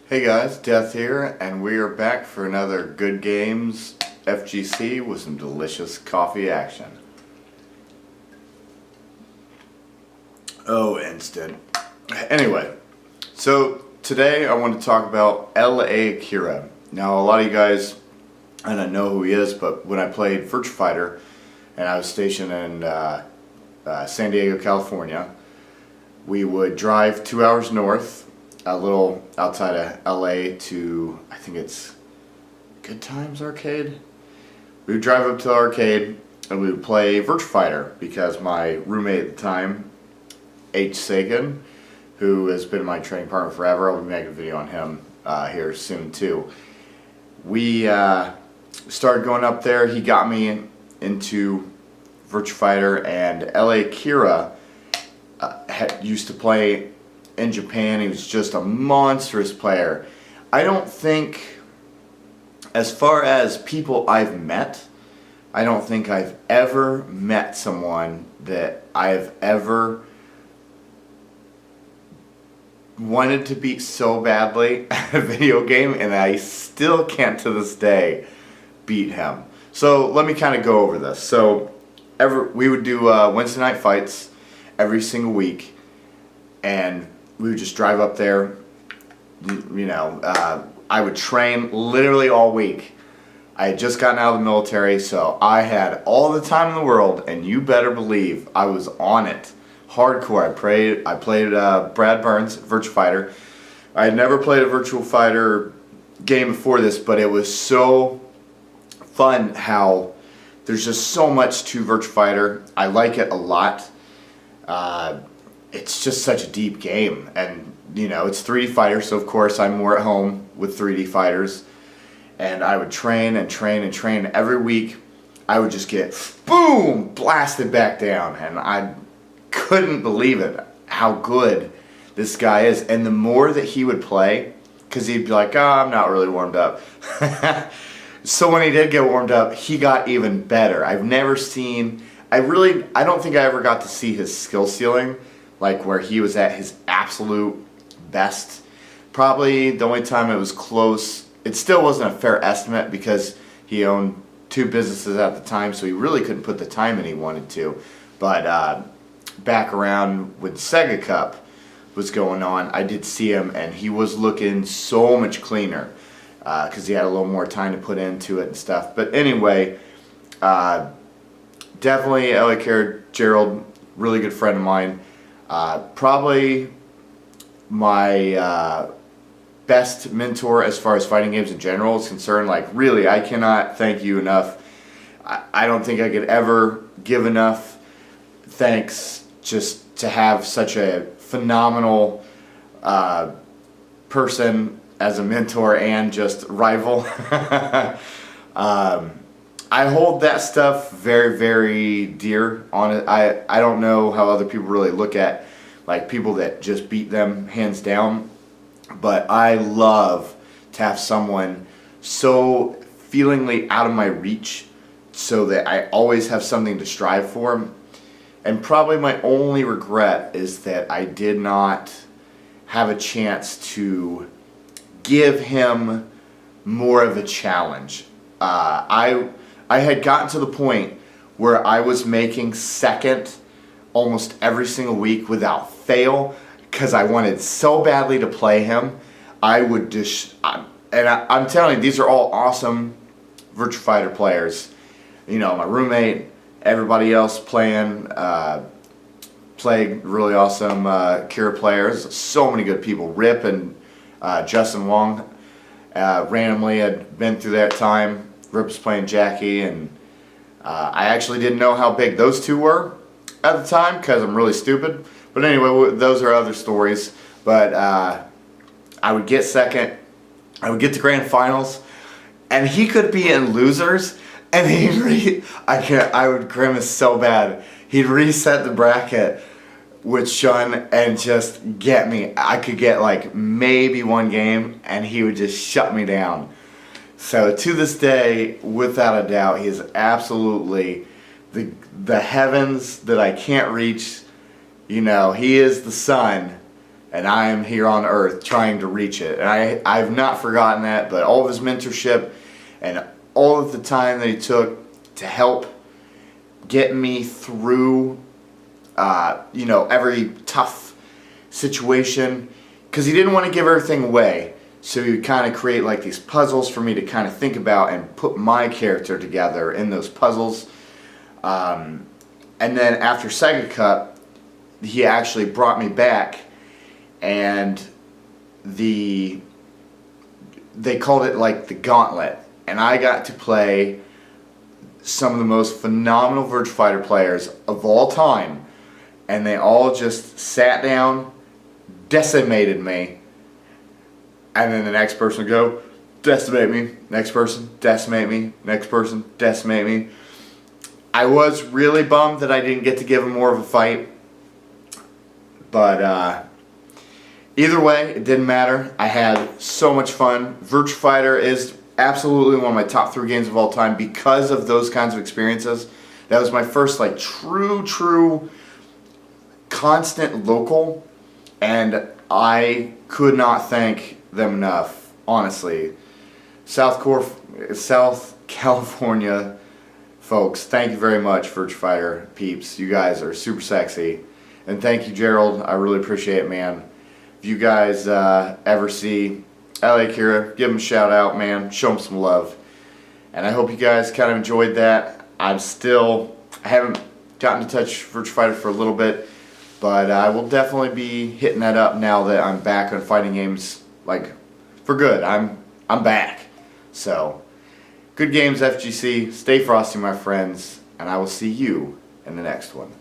Hey guys, Death here, and we are back for another Good Games FGC with some delicious coffee action. Oh, instant. Anyway, so today I want to talk about Akira. Now, a lot of you guys, I don't know who he is, but when I played Virtua Fighter, and I was stationed in San Diego, California, we would drive 2 hours north, a little outside of LA, to, I think it's Good Times Arcade. We would drive up to the arcade and we would play Virtua Fighter because my roommate at the time, H. Sagan, who has been my training partner forever, I'll be making a video on him here soon too. We started going up there. He got me into Virtua Fighter, and Akira used to play in Japan. He was just a monstrous player. I don't think, as far as people I've met, I don't think I've ever met someone that I've ever wanted to beat so badly at a video game, and I still can't to this day beat him. So let me kind of go over this. So we would do Wednesday night fights every single week, and we would just drive up there. I would train literally all week. I had just gotten out of the military, so I had all the time in the world, and you better believe I was on it. Hardcore. I played Brad Burns, Virtua Fighter. I had never played a Virtua Fighter game before this, but it was so fun how there's just so much to Virtua Fighter. I like it a lot. It's just such a deep game, and it's 3D fighter, so of course I'm more at home with 3D fighters, and I would train and train and train. Every week I would just get boom blasted back down, and I couldn't believe it how good this guy is. And the more that he would play, because he'd be like, oh, I'm not really warmed up. So when he did get warmed up, he got even better. I've never seen, I don't think I ever got to see his skill ceiling, like where he was at his absolute best. Probably the only time it was close, it still wasn't a fair estimate because he owned 2 businesses at the time, so he really couldn't put the time in he wanted to. But back around when Sega Cup was going on, I did see him, and he was looking so much cleaner because he had a little more time to put into it and stuff. But anyway, definitely Akira Gerald, really good friend of mine. Probably my best mentor as far as fighting games in general is concerned. Like, really, I cannot thank you enough. I don't think I could ever give enough thanks just to have such a phenomenal person as a mentor and just rival. I hold that stuff very, very dear on it. I don't know how other people really look at like people that just beat them hands down, but I love to have someone so feelingly out of my reach so that I always have something to strive for. And probably my only regret is that I did not have a chance to give him more of a challenge. I had gotten to the point where I was making second almost every single week without fail because I wanted so badly to play him. I would just, I'm telling you, these are all awesome Virtua Fighter players. My roommate, everybody else playing really awesome Akira players. So many good people. Rip and Justin Wong randomly had been through that time. Rip was playing Jackie, and I actually didn't know how big those two were at the time because I'm really stupid. But anyway, those are other stories. But I would get second, I would get to grand finals, and he could be in losers, and I would grimace so bad. He'd reset the bracket with Shun and just get me. I could get like maybe one game, and he would just shut me down. So to this day, without a doubt, he is absolutely the heavens that I can't reach. He is the sun, and I am here on Earth trying to reach it. And I've not forgotten that, but all of his mentorship and all of the time that he took to help get me through, you know, every tough situation, because he didn't want to give everything away. So he would kind of create like these puzzles for me to kind of think about and put my character together in those puzzles. And then after Sega Cup, he actually brought me back, and they called it like the Gauntlet. And I got to play some of the most phenomenal Virtua Fighter players of all time. And they all just sat down, decimated me. And then the next person would go, decimate me. Next person, decimate me. Next person, decimate me. I was really bummed that I didn't get to give him more of a fight. But either way, it didn't matter. I had so much fun. Virtua Fighter is absolutely one of my top 3 games of all time because of those kinds of experiences. That was my first like true constant local, and I could not thank them enough, honestly. South California folks, thank you very much, Virtua Fighter peeps. You guys are super sexy. And thank you, Gerald. I really appreciate it, man. If you guys ever see LA Akira, give him a shout out, man. Show him some love. And I hope you guys kind of enjoyed that. I haven't gotten to touch Virtua Fighter for a little bit, but I will definitely be hitting that up now that I'm back on fighting games, like, for good. I'm back. So, good games, FGC. Stay frosty, my friends, and I will see you in the next one.